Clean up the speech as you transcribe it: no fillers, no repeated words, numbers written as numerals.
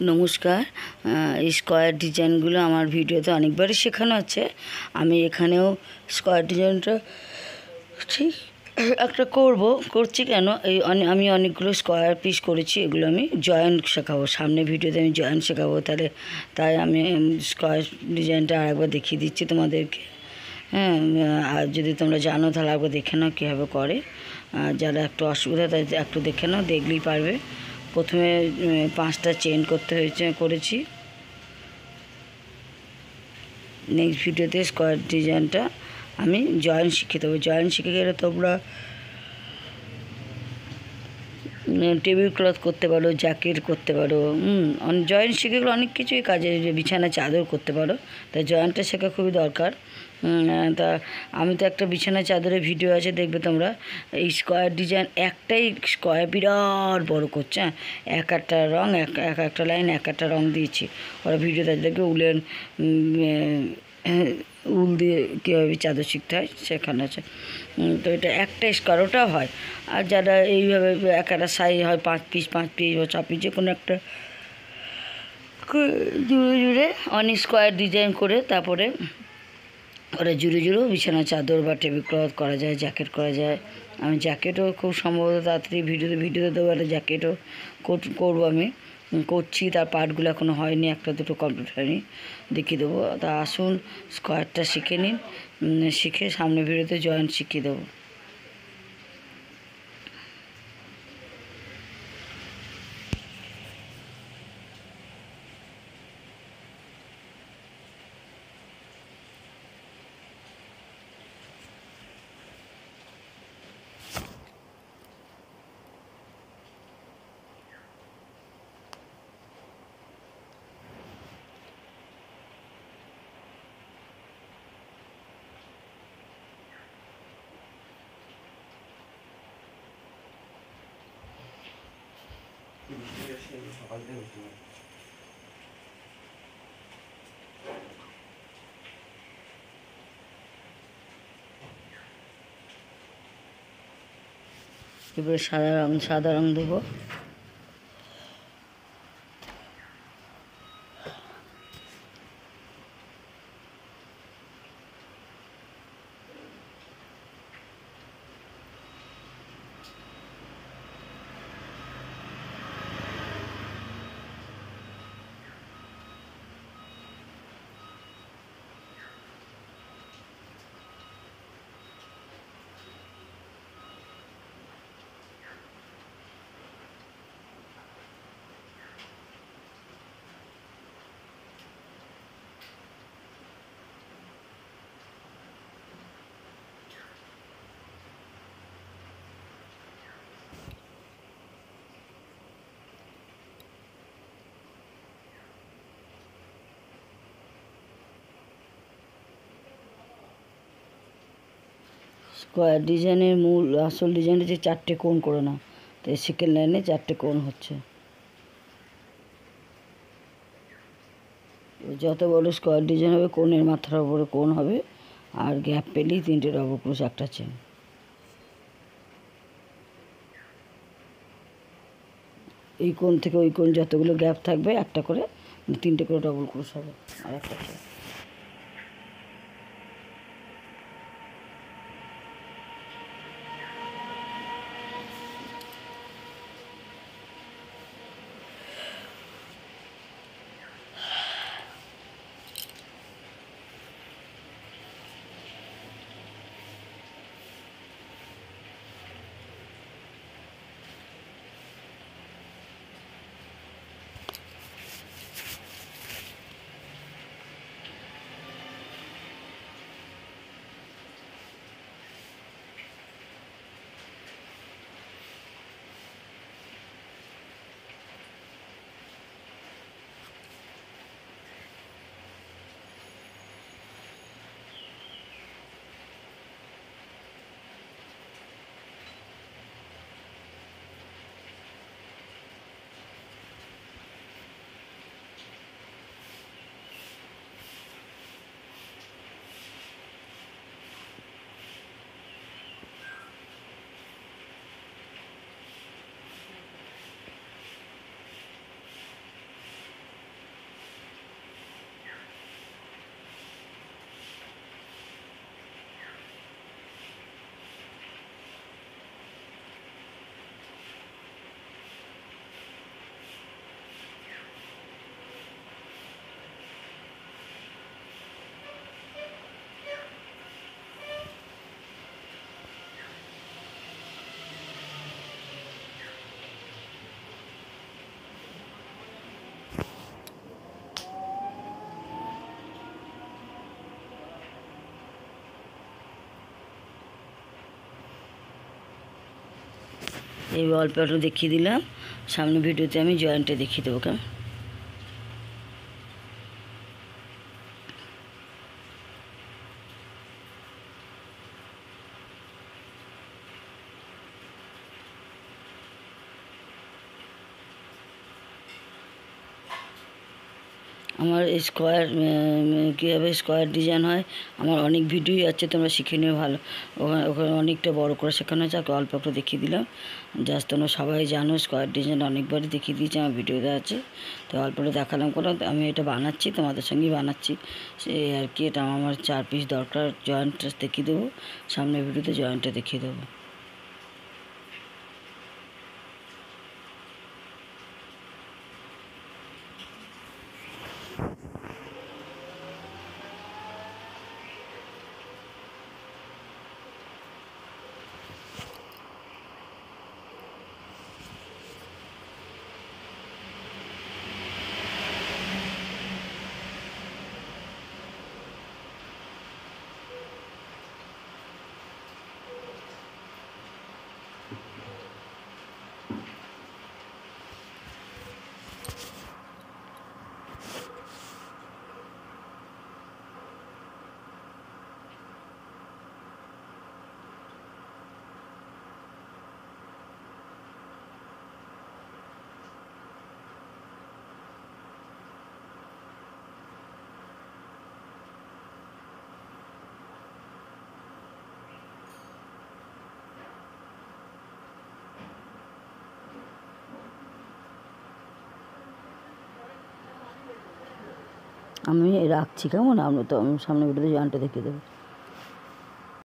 নমস্কার। স্কোয়ার ডিজাইনগুলো আমার ভিডিওতে অনেকবারই শেখানো আছে। আমি এখানেও স্কোয়ার ডিজাইনটা ঠিক একটা করছি কেন, আমি অনেকগুলো স্কোয়ার পিস করেছি। এগুলো আমি জয়েন্ট শেখাবো, সামনে ভিডিওতে আমি জয়েন্ট শেখাবো। তাই আমি স্কোয়ার ডিজাইনটা আরেকবার দেখিয়ে দিচ্ছি তোমাদেরকে। হ্যাঁ, আর যদি তোমরা জানো তাহলে একবার দেখে নাও কীভাবে করে। যারা একটু অসুবিধা তাই একটু দেখে নাও, দেখলেই পারবে। প্রথমে 5টা চেইন করেছি। নেক্সট ভিডিওতে স্কোয়ার ডিজাইনটা আমি জয়েন্ট শিখিয়ে দেবো। জয়েন্ট শিখে গেলে তোমরা টেবিল ক্লথ করতে পারো, জ্যাকেট করতে পারো। জয়েন্ট শিখে গেলে অনেক কিছুই কাজে, বিছানা চাদর করতে পারো। তাই জয়েন্টটা শেখা খুবই দরকার। তা আমি তো একটা বিছানা চাদরের ভিডিও আছে, দেখবে তোমরা। এই স্কোয়ার ডিজাইন একটাই স্কোয়ার বিরাট বড় করছে। এক একটা রঙ, এক একটা লাইন, এক একটা রঙ দিয়েছি। ওরা ভিডিওতে দেখবে উল দিয়ে কীভাবে চাদর শিখতে হয় শেখানো আছে। তো এটা একটা স্কোয়ারটাও হয়। আর যারা এইভাবে এক একটা সাইজ হয় 5 পিস বা 6 পিস, যে কোনো একটা জুড়ে অনেক স্কোয়ার ডিজাইন করে তারপরে ওরা জুড়েও বিছানা চাদর বা টেবিল ক্লথ করা যায়, জ্যাকেট করা যায়। আমি জ্যাকেটও খুব সম্ভবত তাড়াতাড়ি ভিডিওতে দেবো। একটা জ্যাকেটও করবো, আমি করছি। তার পার্টগুলো এখনও হয়নি, একটা দুটো কমপ্লিট হয়নি, দেখিয়ে দেবো। তা আসুন স্কোয়ারটা শিখে নিন, শিখে সামনে ভিডিওতে জয়েন্ট শিখিয়ে দেবো। এবারে সাদা রঙ দেবো। স্কোয়ার ডিজাইনের আসল ডিজাইন হচ্ছে 4টে কোণ করে নাও। তো সেকেন্ড লাইনে 4টে কোণ হচ্ছে। যত বড় স্কোয়ার ডিজাইন হবে, কোণের মাথার উপরে কোণ হবে, আর গ্যাপ পেলেই 3টে ডবল ক্রোশ, একটা চেন। এই কোণ থেকে ওই কোণ যতগুলো গ্যাপ থাকবে একটা করে 3টে করে ডবল ক্রোশ হবে, আর একটা চেন। এই অল্প একটু দেখিয়ে দিলাম, সামনে ভিডিওতে আমি জয়েন্টে দেখিয়ে দেবো কেমন। আমার স্কোয়ার কীভাবে স্কোয়ার ডিজাইন হয় আমার অনেক ভিডিওই আছে, তোমরা শিখে নিও ভালো। ওখানে অনেকটা বড় করে শেখানো হচ্ছে, অল্প একটু দেখিয়ে দিলাম। জাস্ট তোমরা সবাই জানো স্কোয়ার ডিজাইন অনেকবারই দেখিয়ে দিয়েছি, আমার ভিডিওতে আছে। তো অল্পটা দেখালাম কোনো, আমি এটা বানাচ্ছি, তোমাদের সঙ্গেই বানাচ্ছি সে আর কি। এটা আমার 4 পিস দরকার, জয়েন্ট দেখিয়ে দেবো, সামনের ভিডিওতে জয়েন্টটা দেখিয়ে দেবো। আমি রাখছি কেমন, আমরা তো সামনে ভিডিওতে জয়েন্টটা দেখিয়ে দেবো।